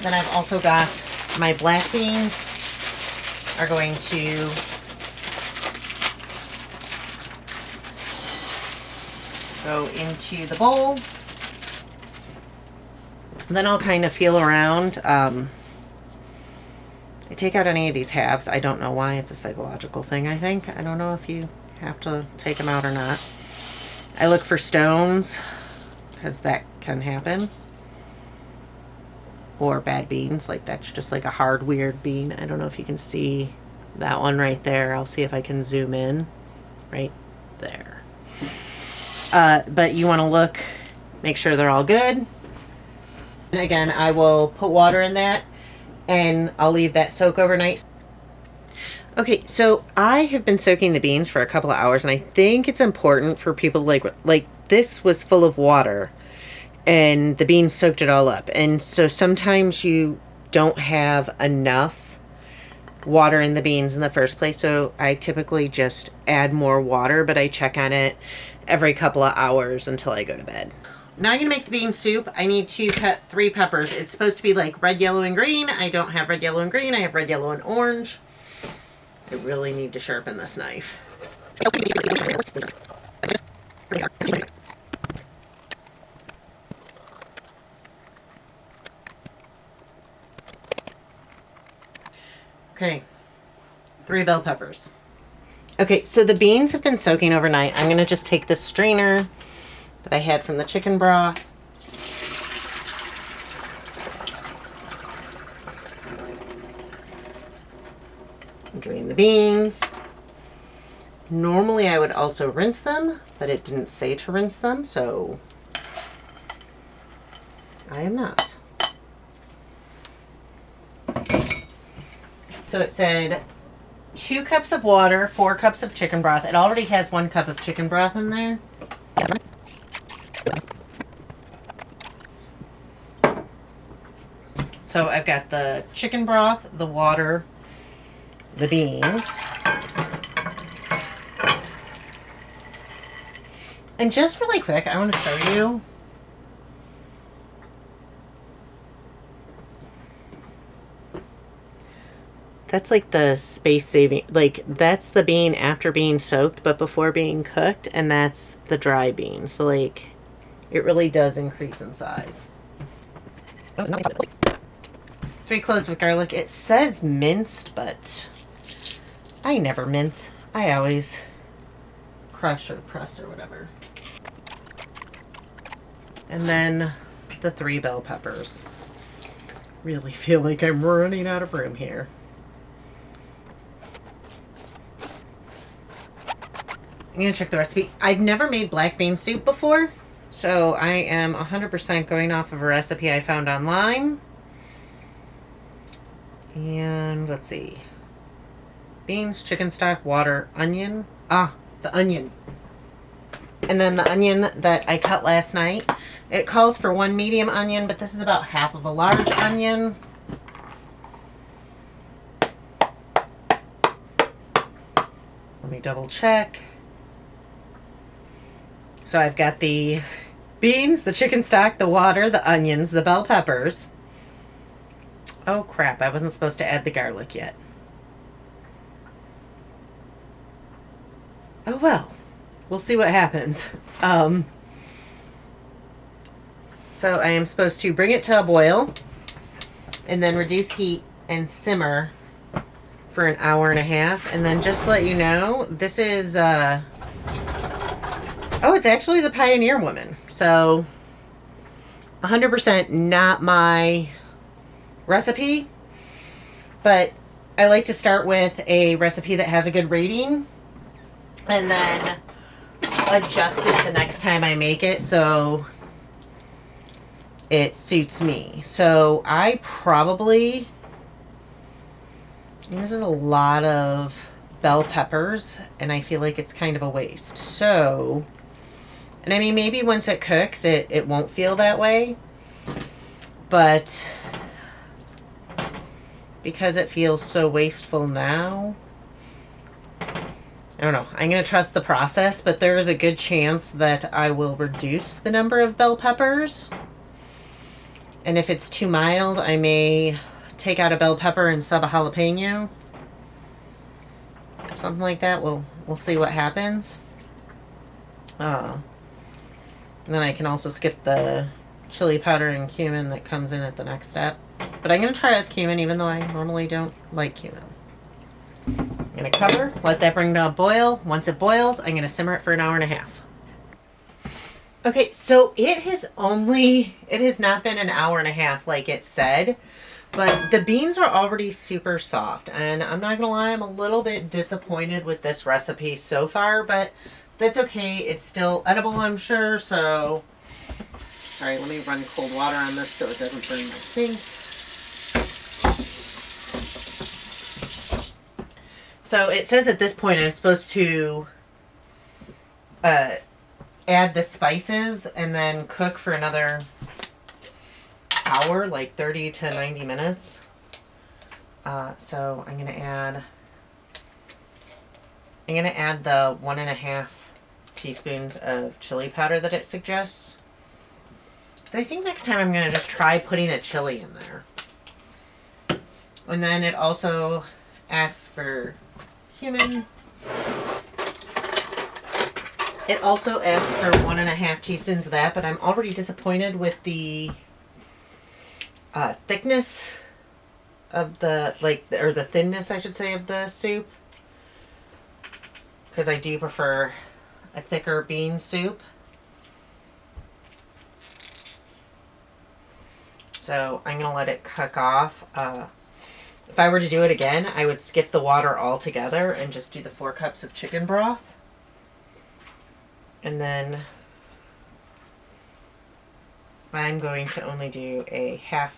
Then I've also got my black beans are going to go into the bowl. And then I'll kind of feel around. I take out any of these halves. I don't know why. It's a psychological thing, I think. I don't know if you have to take them out or not. I look for stones because that can happen. Or bad beans. Like that's just like a hard, weird bean. I don't know if you can see that one right there. I'll see if I can zoom in. Right there. But you want to look, make sure they're all good. And again, I will put water in that and I'll leave that soak overnight. Okay, so I have been soaking the beans for a couple of hours, and I think it's important for people like this was full of water and the beans soaked it all up. And so sometimes you don't have enough water in the beans in the first place. So I typically just add more water, but I check on it every couple of hours until I go to bed. Now I'm going to make the bean soup. I need to cut 3 peppers. It's supposed to be like red, yellow, and green. I don't have red, yellow, and green. I have red, yellow, and orange. I really need to sharpen this knife. Okay, 3 bell peppers. Okay, so the beans have been soaking overnight. I'm going to just take this strainer that I had from the chicken broth. Drain the beans. Normally I would also rinse them, but it didn't say to rinse them, so I am not. So it said 2 cups of water, 4 cups of chicken broth. It already has 1 cup of chicken broth in there. So I've got the chicken broth, the water, the beans. And just really quick, I want to show you. That's like the space saving, like that's the bean after being soaked but before being cooked, and that's the dry bean. So like it really does increase in size. 3 cloves of garlic. It says minced, but I never mince. I always crush or press or whatever. And then the 3 bell peppers. Really feel like I'm running out of room here. I'm going to check the recipe. I've never made black bean soup before, so I am 100% going off of a recipe I found online. And let's see. Beans, chicken stock, water, onion. Ah, the onion. And then the onion that I cut last night. It calls for 1 medium onion, but this is about half of a large onion. Let me double check. So I've got the beans, the chicken stock, the water, the onions, the bell peppers. Oh crap, I wasn't supposed to add the garlic yet. Oh well, we'll see what happens. So I am supposed to bring it to a boil and then reduce heat and simmer for an hour and a half. And then just to let you know, this is, oh, it's actually the Pioneer Woman. So 100% not my recipe, but I like to start with a recipe that has a good rating and then adjust it the next time I make it so it suits me. So I probably, this is a lot of bell peppers and I feel like it's kind of a waste. So, and I mean, maybe once it cooks, it won't feel that way, but because it feels so wasteful now, I don't know. I'm going to trust the process, but there is a good chance that I will reduce the number of bell peppers And if it's too mild, I may take out a bell pepper and sub a jalapeno. Something like that. We'll see what happens. And then I can also skip the chili powder and cumin that comes in at the next step. But I'm going to try with cumin even though I normally don't like cumin. I'm going to cover, let that bring to a boil. Once it boils, I'm going to simmer it for an hour and a half. Okay, so it has not been an hour and a half like it said, but the beans are already super soft. And I'm not going to lie, I'm a little bit disappointed with this recipe so far, but that's okay. It's still edible, I'm sure. So, all right, let me run cold water on this so it doesn't burn my sink. So it says at this point I'm supposed to add the spices and then cook for another hour, like 30 to 90 minutes. So I'm gonna add the 1.5 teaspoons of chili powder that it suggests. But I think next time I'm gonna just try putting a chili in there. And then it also asks for cumin. It also asks for 1.5 teaspoons of that, but I'm already disappointed with the thickness of the, or the thinness, I should say, of the soup. Because I do prefer a thicker bean soup. So I'm going to let it cook off. If I were to do it again, I would skip the water altogether and just do the 4 cups of chicken broth. And then I'm going to only do a 1/2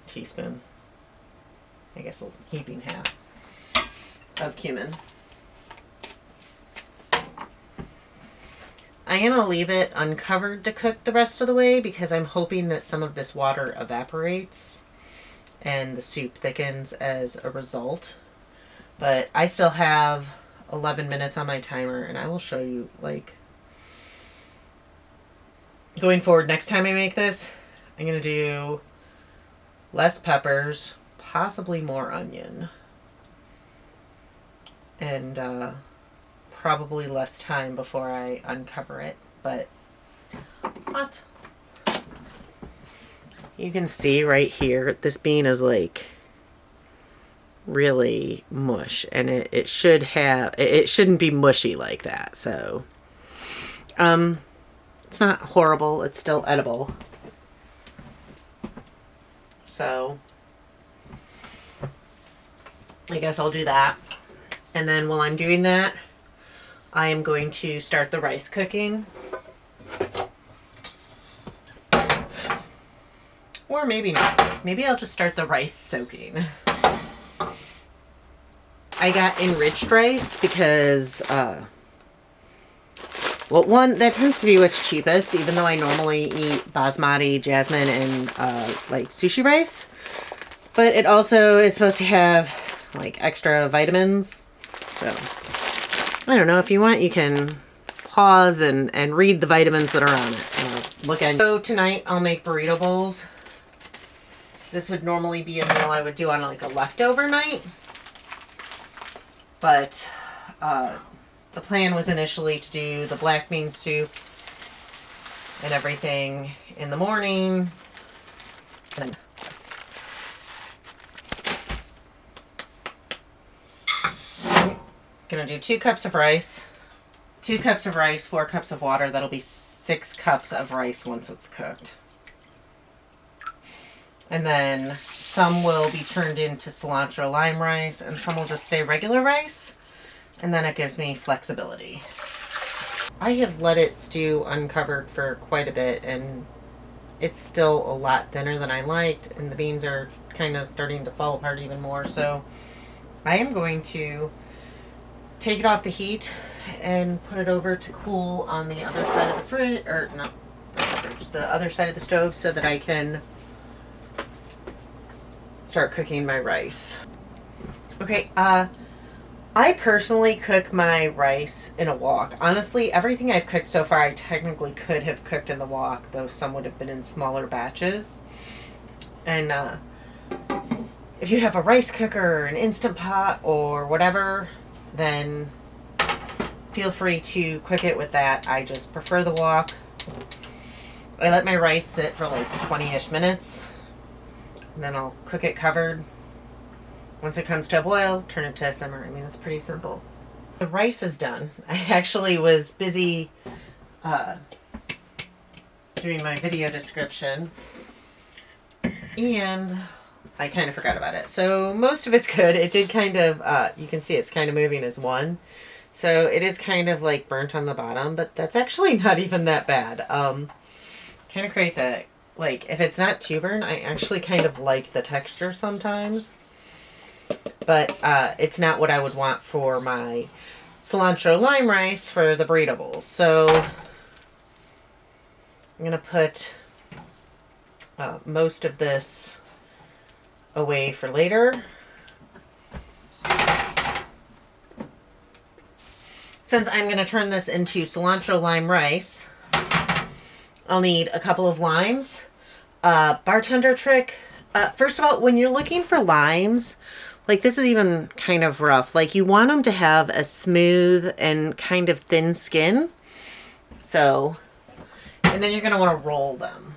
teaspoon, I guess a heaping half, of cumin. I'm going to leave it uncovered to cook the rest of the way because I'm hoping that some of this water evaporates and the soup thickens as a result. But I still have 11 minutes on my timer, and I will show you, like, going forward, next time I make this, I'm going to do less peppers, possibly more onion, and probably less time before I uncover it, but what? You can see right here, this bean is like really mush, and it shouldn't be mushy like that. So it's not horrible, it's still edible. So I guess I'll do that. And then while I'm doing that, I am going to start the rice cooking. Or maybe not. Maybe I'll just start the rice soaking. I got enriched rice because, well, one, that tends to be what's cheapest, even though I normally eat basmati, jasmine, and like sushi rice. But it also is supposed to have like extra vitamins. So, I don't know, if you want, you can pause and read the vitamins that are on it. Look at. So tonight I'll make burrito bowls. This would normally be a meal I would do on like a leftover night. But the plan was initially to do the black bean soup and everything in the morning. And then I'm gonna do 2 cups of rice. 2 cups of rice, 4 cups of water. That'll be 6 cups of rice once it's cooked. And then some will be turned into cilantro lime rice, and some will just stay regular rice. And then it gives me flexibility. I have let it stew uncovered for quite a bit, and it's still a lot thinner than I liked, and the beans are kind of starting to fall apart even more. So I am going to take it off the heat and put it over to cool on the other side of the fridge, or not the fridge, the other side of the stove, so that I can start cooking my rice. Okay, I personally cook my rice in a wok. Honestly, everything I've cooked so far, I technically could have cooked in the wok, though some would have been in smaller batches. And if you have a rice cooker or an Instant Pot or whatever, then feel free to cook it with that. I just prefer the wok. I let my rice sit for like 20-ish minutes, and then I'll cook it covered. Once it comes to a boil, turn it to a simmer. I mean, it's pretty simple. The rice is done. I actually was busy doing my video description, and I kind of forgot about it. So most of it's good. It did kind of, you can see it's kind of moving as one. So it is kind of like burnt on the bottom, but that's actually not even that bad. Kind of creates a, like, if it's not too burnt, I actually kind of like the texture sometimes. But it's not what I would want for my cilantro lime rice for the burrito bowls. So I'm going to put most of this away for later. Since I'm going to turn this into cilantro lime rice, I'll need a couple of limes. Bartender trick. First of all, when you're looking for limes, like this is even kind of rough. Like you want them to have a smooth and kind of thin skin. So, and then you're going to want to roll them.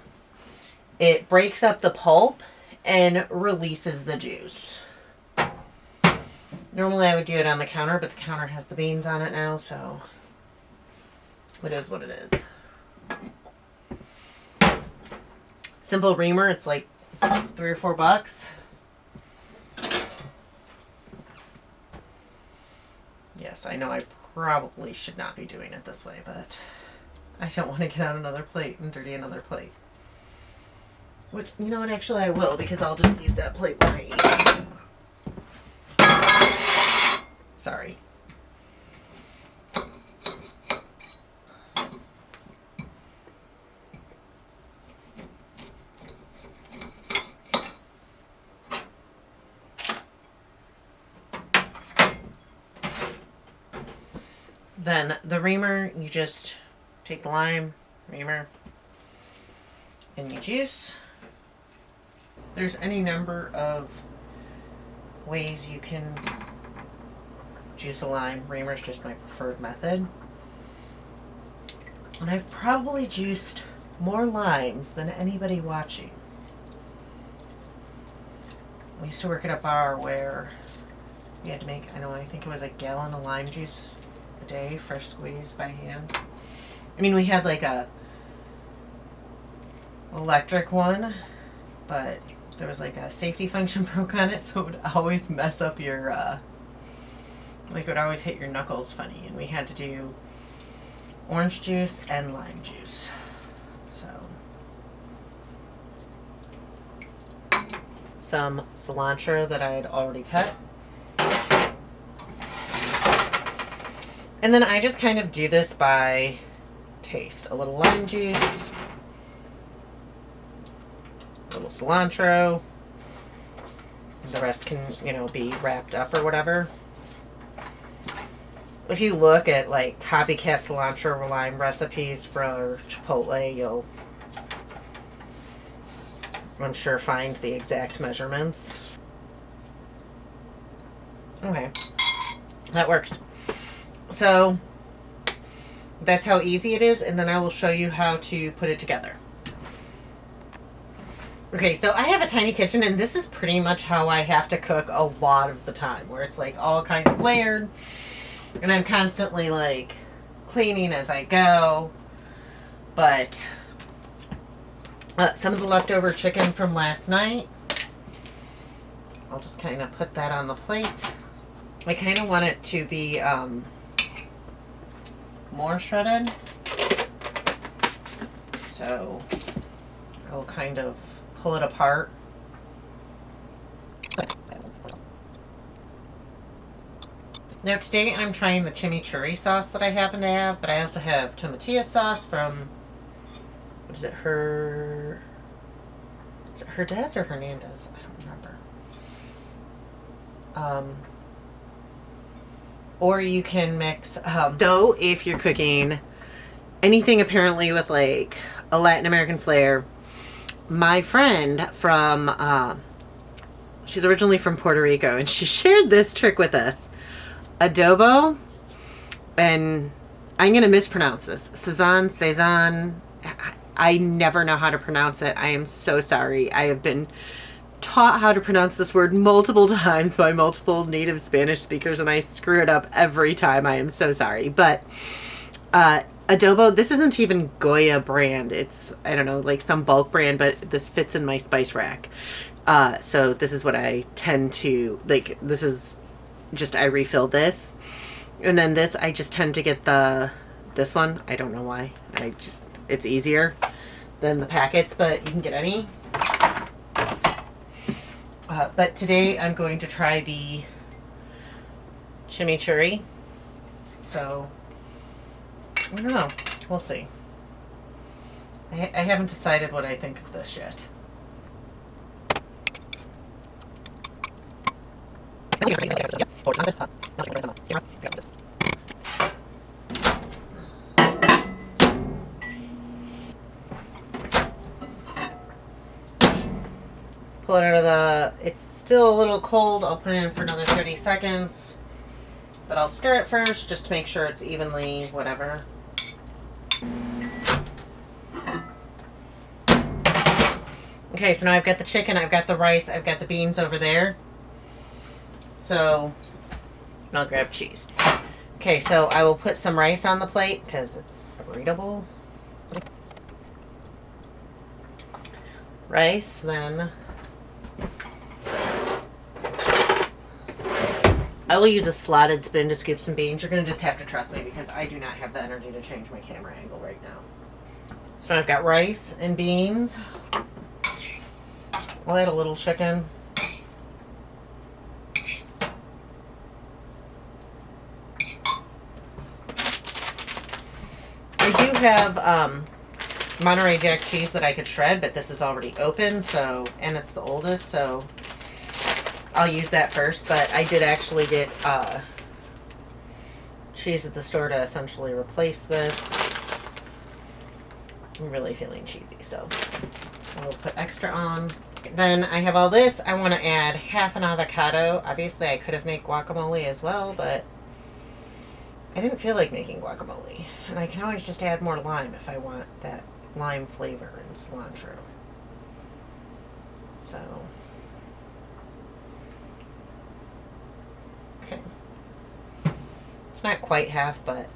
It breaks up the pulp and releases the juice. Normally I would do it on the counter, but the counter has the beans on it now, so it is what it is. Simple reamer, it's like $3 or $4. Yes, I know I probably should not be doing it this way, but I don't want to get out another plate and dirty another plate. Which, you know what, actually I will, because I'll just use that plate when I eat. Sorry. Then the reamer, you just take the lime, reamer, and you juice. There's any number of ways you can juice a lime. Reamer's just my preferred method. And I've probably juiced more limes than anybody watching. I used to work at a bar where we had to make, I think it was a gallon of lime juice a day, fresh squeezed by hand. I mean, we had like a electric one, but there was like a safety function broke on it, so it would always mess up your, like it would always hit your knuckles funny, and we had to do orange juice and lime juice. So, some cilantro that I had already cut. And then I just kind of do this by taste. A little lime juice, a little cilantro. The rest can, you know, be wrapped up or whatever. If you look at like copycat cilantro or lime recipes for Chipotle, you'll, I'm sure, find the exact measurements. Okay, that works. So that's how easy it is, and then I will show you how to put it together. Okay, so I have a tiny kitchen, and this is pretty much how I have to cook a lot of the time, where it's like all kind of layered, and I'm constantly like cleaning as I go. But some of the leftover chicken from last night, I'll just kind of put that on the plate. I kind of want it to be more shredded, so I'll kind of pull it apart. Now today I'm trying the chimichurri sauce that I happen to have, but I also have tomatillo sauce from, what is it, Herdez or Hernandez? I don't remember. or you can mix dough if you're cooking anything apparently with like a Latin American flair. My friend from she's originally from Puerto Rico, and she shared this trick with us. Adobo, and I'm going to mispronounce this. Sazon. I never know how to pronounce it. I am so sorry. I have been taught how to pronounce this word multiple times by multiple native Spanish speakers, and I screw it up every time. I am so sorry. But adobo, this isn't even Goya brand. It's, I don't know, like some bulk brand, but this fits in my spice rack. So this is what I tend to, like, this is just, I refill this. And then this, I just tend to get this one. I don't know why. It's easier than the packets, but you can get any. But today I'm going to try the chimichurri. So, I don't know. We'll see. I haven't decided what I think of this yet. Pull it out of the, it's still a little cold. I'll put it in for another 30 seconds. But I'll stir it first just to make sure it's evenly whatever. Okay, so now I've got the chicken, I've got the rice, I've got the beans over there. So, I'll grab cheese. Okay, so I will put some rice on the plate because it's a burrito bowl. Rice, then I will use a slotted spoon to scoop some beans. You're going to just have to trust me because I do not have the energy to change my camera angle right now. So I've got rice and beans. I'll add a little chicken. I do have Monterey Jack cheese that I could shred, but this is already open, so, and it's the oldest, so I'll use that first. But I did actually get cheese at the store to essentially replace this. I'm really feeling cheesy, so I'll put extra on. Then I have all this. I want to add half an avocado. Obviously, I could have made guacamole as well, but I didn't feel like making guacamole. And I can always just add more lime if I want that lime flavor and cilantro. So, okay. It's not quite half, but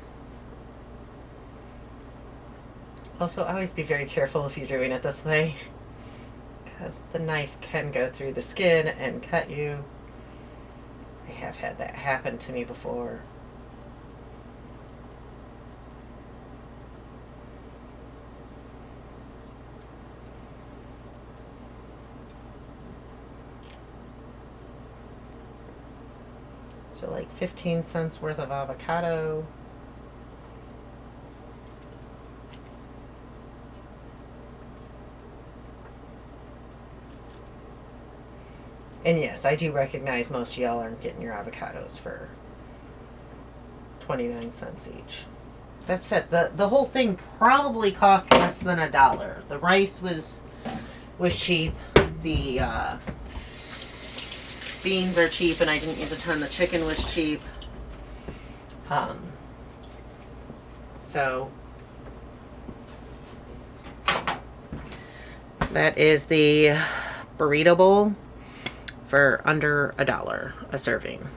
also always be very careful if you're doing it this way, because the knife can go through the skin and cut you. I have had that happen to me before. So like 15 cents worth of avocado. And yes, I do recognize most of y'all aren't getting your avocados for 29 cents each. That said, the whole thing probably cost less than $1. The rice was cheap. The beans are cheap, and I didn't use a ton. The chicken was cheap. So that is the burrito bowl for under $1 a serving.